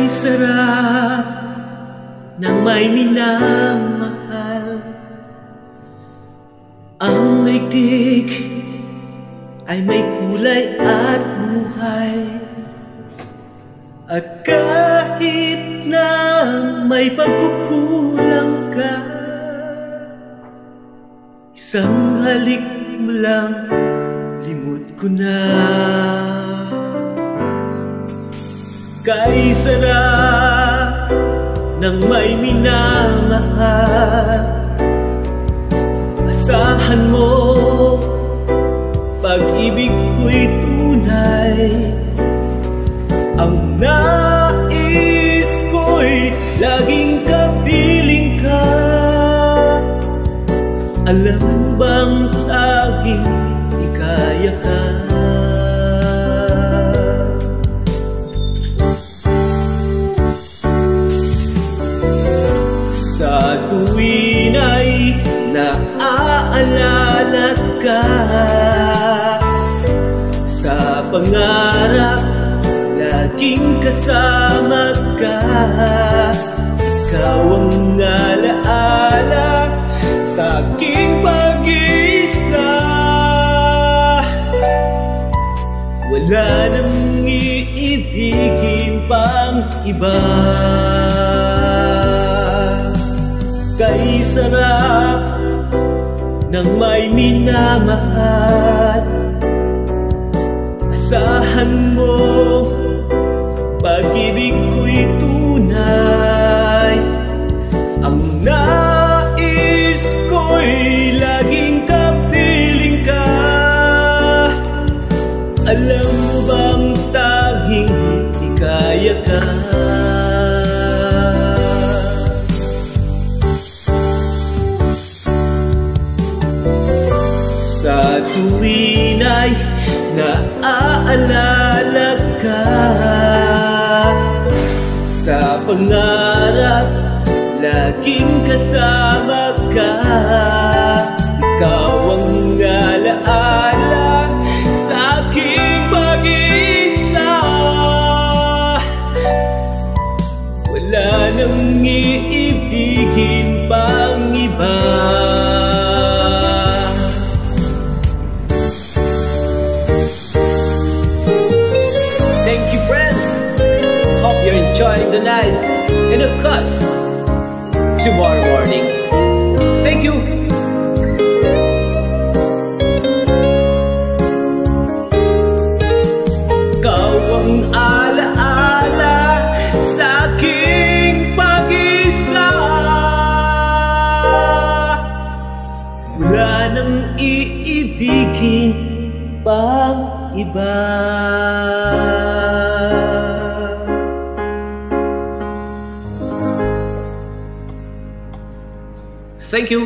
Kay sarap ng may minamahal. Ang daigdig ay may kulay at buhay. At kahit na may pagkukulang ka, isang halik mo lang, limot ko na. Kay sarap ng may minamahal. Asahan mo, pag-ibig ko'y tunay. Ang nais ko'y laging kapiling ka. Alam mo bang aking ikaya ka? Sa tuwin ay naaalala ka, sa pangarap laging kasama ka. Ikaw ang alaala sa aking pag-iisa. Wala nang iibigin pang iba. Kay sarap ng may minamahal. Asahan mo, pag-ibig ko'y tunay. Ang nais ko'y laging kapiling ka. Alam mo bang tanging ikaya ka? Sa tuwin ay naaalala ka, sa pangarap laging kasama ka. Ikaw ang alaala sa aking pag-iisa. Wala nang iibigin pang iba. Enjoying the night and of course tomorrow morning. Thank you. Ikaw ang alaala sa aking pag-isa. Wala nang iibigin pang iba. Thank you.